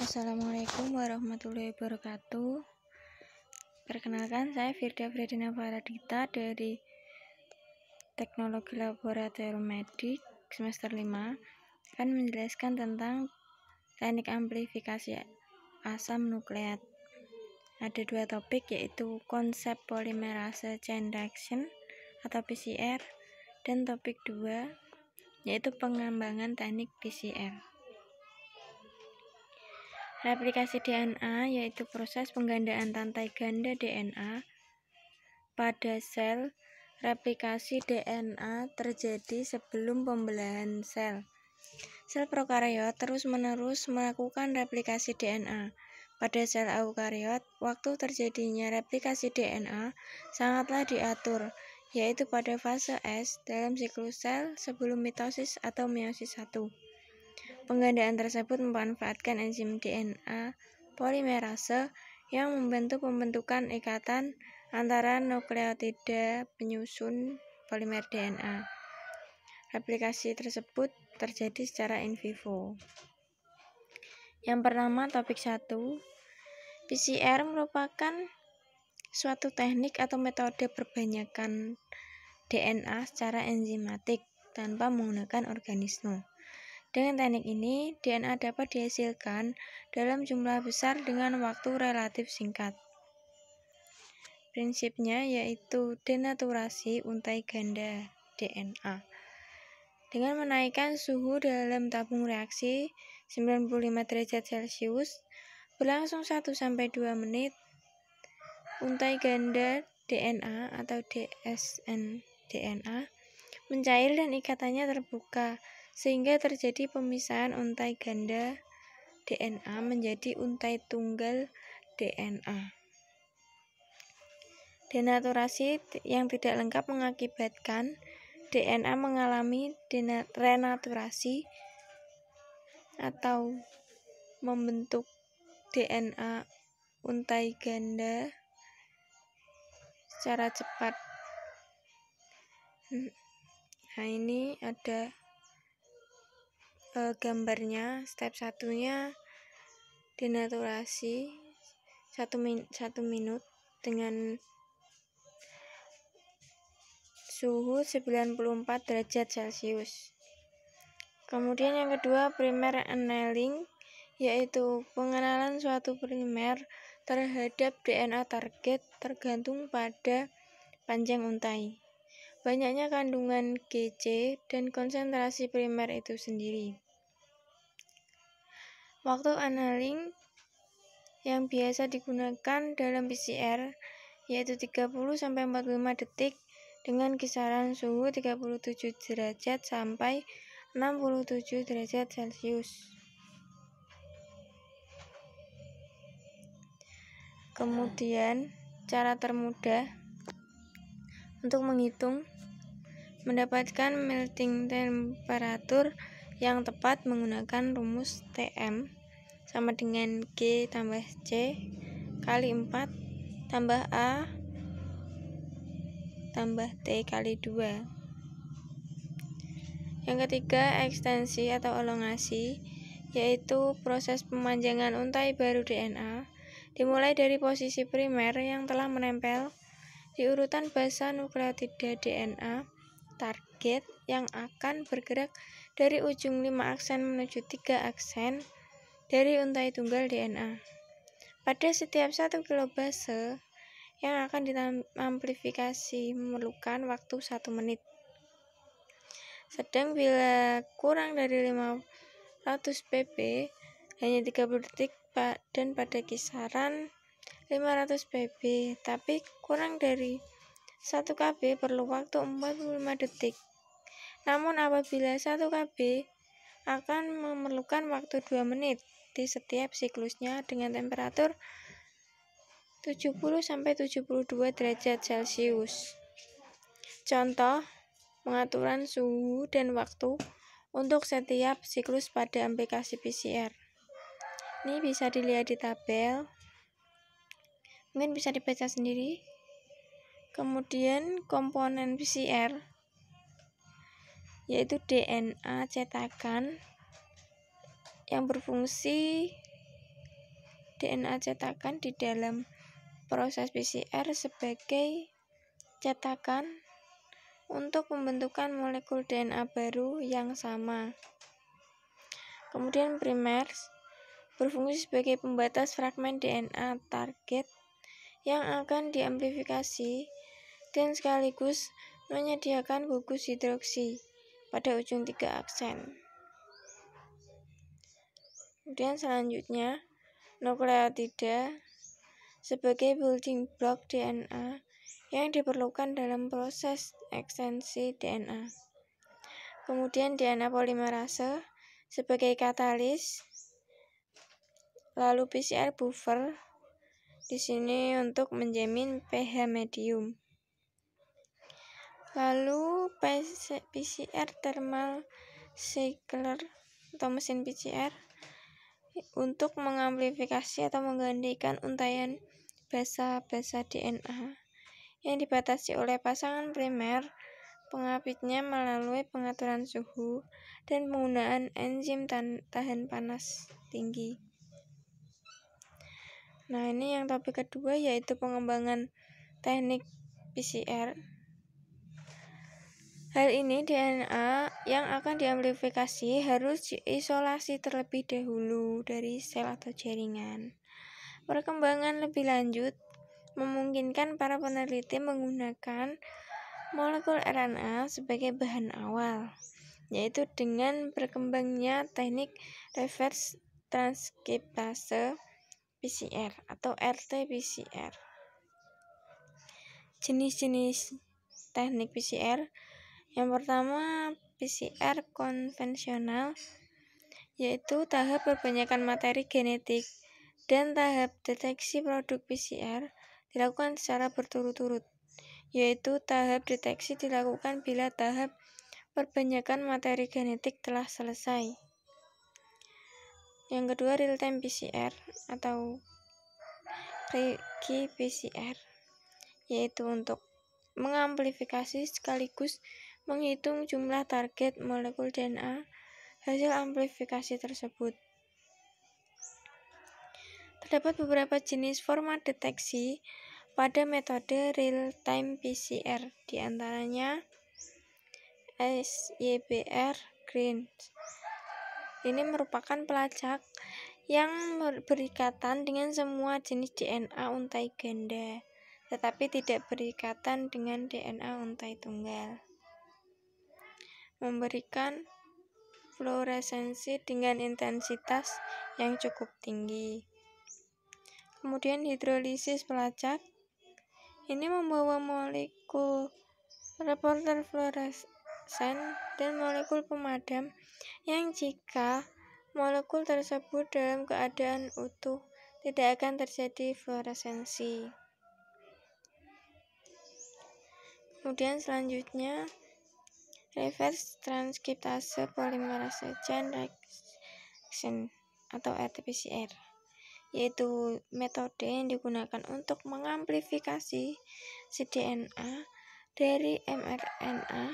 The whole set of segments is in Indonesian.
Assalamualaikum warahmatullahi wabarakatuh. Perkenalkan, saya Firda Fredina Faradita dari Teknologi Laboratorium Medik semester 5 akan menjelaskan tentang teknik amplifikasi asam nukleat. Ada dua topik, yaitu konsep polimerase chain reaction atau PCR, dan topik 2 yaitu pengembangan teknik PCR. Replikasi DNA yaitu proses penggandaan rantai ganda DNA pada sel. Replikasi DNA terjadi sebelum pembelahan sel. Sel prokariot terus-menerus melakukan replikasi DNA. Pada sel eukariot, waktu terjadinya replikasi DNA sangatlah diatur, yaitu pada fase S dalam siklus sel sebelum mitosis atau meiosis 1. Penggandaan tersebut memanfaatkan enzim DNA polimerase yang membantu pembentukan ikatan antara nukleotida penyusun polimer DNA. Replikasi tersebut terjadi secara in vivo. Yang pertama, topik 1. PCR merupakan suatu teknik atau metode perbanyakan DNA secara enzimatik tanpa menggunakan organisme. Dengan teknik ini, DNA dapat dihasilkan dalam jumlah besar dengan waktu relatif singkat. Prinsipnya yaitu denaturasi untai ganda DNA. Dengan menaikkan suhu dalam tabung reaksi 95 derajat Celcius berlangsung 1-2 menit, untai ganda DNA atau dsn DNA mencair dan ikatannya terbuka, sehingga terjadi pemisahan untai ganda DNA menjadi untai tunggal DNA. Denaturasi yang tidak lengkap mengakibatkan DNA mengalami renaturasi atau membentuk DNA untai ganda secara cepat. Nah, ini ada gambarnya. Step 1-nya denaturasi 1 minut dengan suhu 94 derajat Celcius. Kemudian yang kedua, primer annealing, yaitu pengenalan suatu primer terhadap DNA target tergantung pada panjang untai, banyaknya kandungan GC, dan konsentrasi primer itu sendiri. Waktu annealing yang biasa digunakan dalam PCR yaitu 30-45 detik dengan kisaran suhu 37 derajat sampai 67 derajat Celcius. Kemudian, cara termudah untuk mendapatkan melting temperature yang tepat menggunakan rumus Tm sama dengan G tambah C kali 4 tambah A tambah T kali 2. Yang ketiga, ekstensi atau elongasi, yaitu proses pemanjangan untai baru DNA dimulai dari posisi primer yang telah menempel di urutan basa nukleotida DNA target yang akan bergerak dari ujung 5 aksen menuju 3 aksen dari untai tunggal DNA. Pada setiap 1 kilobase yang akan diamplifikasi memerlukan waktu 1 menit. Sedang bila kurang dari 500 pp hanya 30 detik dan pada kisaran 500 pp, tapi kurang dari 1 kb perlu waktu 45 detik. Namun apabila 1 kb akan memerlukan waktu 2 menit di setiap siklusnya dengan temperatur 70-72 derajat Celcius. Contoh pengaturan suhu dan waktu untuk setiap siklus pada aplikasi PCR. Ini bisa dilihat di tabel, mungkin bisa dibaca sendiri. Kemudian komponen PCR yaitu DNA cetakan yang berfungsi DNA cetakan di dalam proses PCR sebagai cetakan untuk pembentukan molekul DNA baru yang sama. Kemudian primers berfungsi sebagai pembatas fragmen DNA target yang akan diamplifikasi dan sekaligus menyediakan gugus hidroksi pada ujung 3 aksen. Kemudian selanjutnya, nukleotida sebagai building block DNA yang diperlukan dalam proses ekstensi DNA. Kemudian DNA polimerase sebagai katalis, lalu PCR buffer di sini untuk menjamin pH medium. Lalu PCR thermal cycler atau mesin PCR untuk mengamplifikasi atau menggantikan untaian basa-basa DNA yang dibatasi oleh pasangan primer pengapitnya melalui pengaturan suhu dan penggunaan enzim tahan panas tinggi. Nah, ini yang topik kedua yaitu pengembangan teknik PCR. Hal ini DNA yang akan diamplifikasi harus diisolasi terlebih dahulu dari sel atau jaringan. Perkembangan lebih lanjut memungkinkan para peneliti menggunakan molekul RNA sebagai bahan awal, yaitu dengan berkembangnya teknik reverse transkriptase PCR atau RT-PCR. Jenis-jenis teknik PCR. Yang pertama, PCR konvensional, yaitu tahap perbanyakan materi genetik dan tahap deteksi produk PCR dilakukan secara berturut-turut, yaitu tahap deteksi dilakukan bila tahap perbanyakan materi genetik telah selesai. Yang kedua, real-time PCR atau RT-PCR, yaitu untuk mengamplifikasi sekaligus menghitung jumlah target molekul DNA hasil amplifikasi tersebut. Terdapat beberapa jenis format deteksi pada metode real-time PCR, di antaranya SYBR Green. Ini merupakan pelacak yang berikatan dengan semua jenis DNA untai ganda, tetapi tidak berikatan dengan DNA untai tunggal. Memberikan fluoresensi dengan intensitas yang cukup tinggi. Kemudian hidrolisis pelacak. Ini membawa molekul reporter fluoresen dan molekul pemadam yang jika molekul tersebut dalam keadaan utuh tidak akan terjadi fluoresensi. Kemudian selanjutnya reverse transkriptase polymerase chain reaction atau RT-PCR, yaitu metode yang digunakan untuk mengamplifikasi cDNA dari mRNA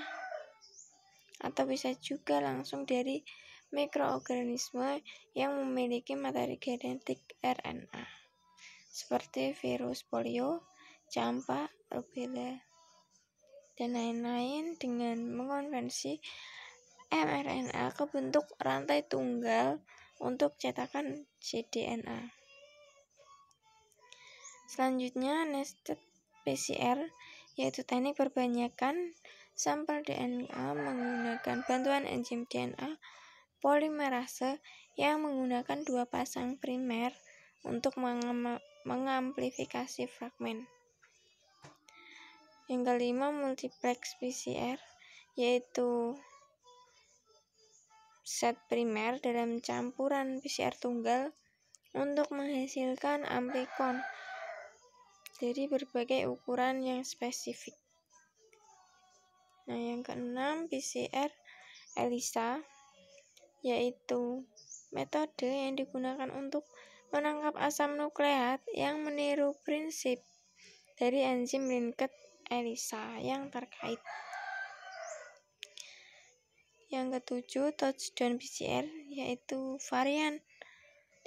atau bisa juga langsung dari mikroorganisme yang memiliki materi genetik RNA seperti virus polio, campak, rubella, dan lain-lain dengan mengonversi mRNA ke bentuk rantai tunggal untuk cetakan cDNA. Selanjutnya nested PCR, yaitu teknik perbanyakan sampel DNA menggunakan bantuan enzim DNA polimerase yang menggunakan 2 pasang primer untuk mengamplifikasi fragmen. Yang kelima, multiplex PCR, yaitu set primer dalam campuran PCR tunggal untuk menghasilkan amplikon dari berbagai ukuran yang spesifik. Nah, yang keenam, PCR ELISA, yaitu metode yang digunakan untuk menangkap asam nukleat yang meniru prinsip dari enzim linked ELISA yang terkait. Yang ketujuh, touchdown PCR, yaitu varian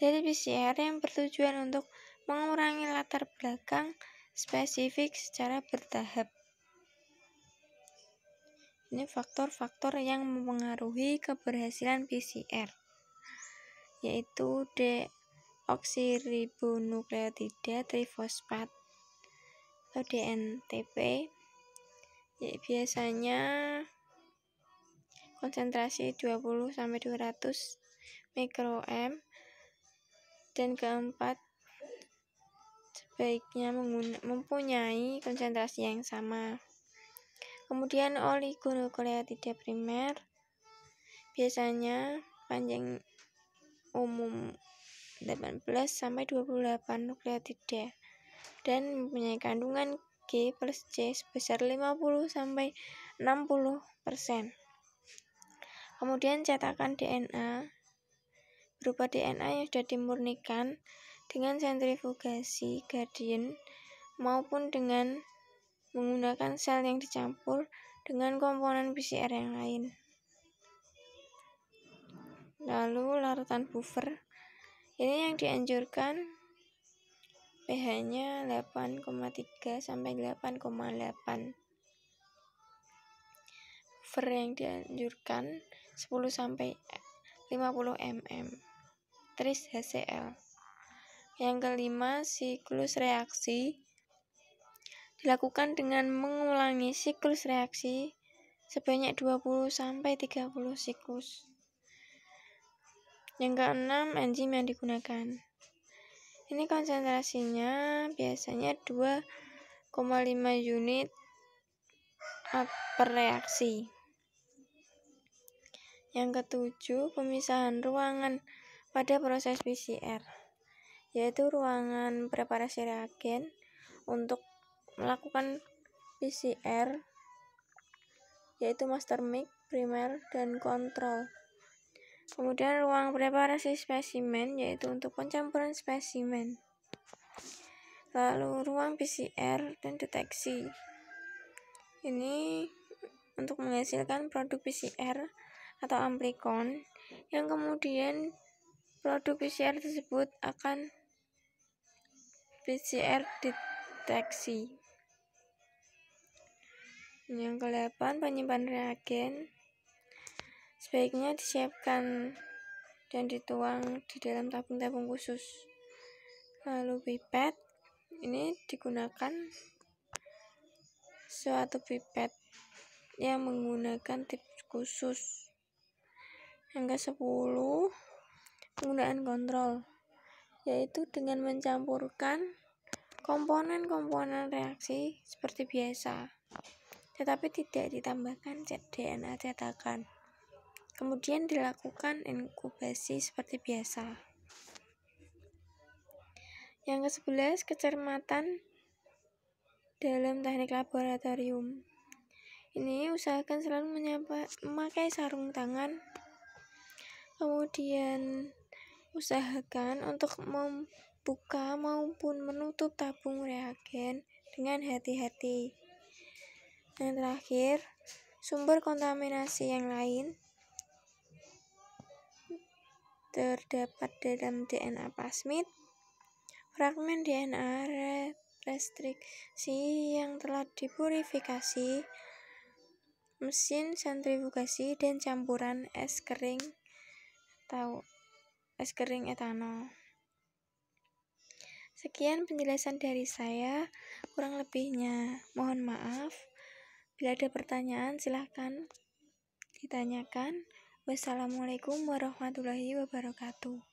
dari PCR yang bertujuan untuk mengurangi latar belakang spesifik secara bertahap. Ini faktor-faktor yang mempengaruhi keberhasilan PCR, yaitu deoksiribonukleotida trifosfat atau DNTP. Biasanya konsentrasi 20-200 mikroM. Dan keempat, sebaiknya mempunyai konsentrasi yang sama. Kemudian oligonukleotida primer biasanya panjang umum 18-28 nukleotida dan mempunyai kandungan G plus C sebesar 50-60%. Kemudian cetakan DNA berupa DNA yang sudah dimurnikan dengan sentrifugasi Guardian maupun dengan menggunakan sel yang dicampur dengan komponen PCR yang lain. Lalu larutan buffer ini yang dianjurkan pH-nya 8,3 sampai 8,8. Buffer yang dianjurkan 10 sampai 50 mm. Tris HCl. Yang kelima, siklus reaksi dilakukan dengan mengulangi siklus reaksi sebanyak 20 sampai 30 siklus. Yang keenam, enzim yang digunakan. Ini konsentrasinya biasanya 2,5 unit per reaksi. Yang ketujuh, pemisahan ruangan pada proses PCR, yaitu ruangan preparasi reagen untuk melakukan PCR, yaitu master mix, primer, dan kontrol. Kemudian ruang preparasi spesimen, yaitu untuk pencampuran spesimen. Lalu ruang PCR dan deteksi. Ini untuk menghasilkan produk PCR atau amplikon, yang kemudian produk PCR tersebut akan PCR deteksi. Yang ke-8, penyimpan reagen sebaiknya disiapkan dan dituang di dalam tabung-tabung khusus. Lalu pipet ini digunakan suatu pipet yang menggunakan tip khusus. Yang ke-10, penggunaan kontrol, yaitu dengan mencampurkan komponen-komponen reaksi seperti biasa, tetapi tidak ditambahkan DNA cetakan. Kemudian dilakukan inkubasi seperti biasa. Yang ke-11, kecermatan dalam teknik laboratorium. Ini usahakan selalu memakai sarung tangan. Kemudian usahakan untuk membuka maupun menutup tabung reagen dengan hati-hati. Yang terakhir, sumber kontaminasi yang lain terdapat dalam DNA plasmid, fragmen DNA restriksi yang telah dipurifikasi, mesin sentrifugasi, dan campuran es kering atau es kering etanol. Sekian penjelasan dari saya, kurang lebihnya mohon maaf. Bila ada pertanyaan silahkan ditanyakan. Wassalamualaikum warahmatullahi wabarakatuh.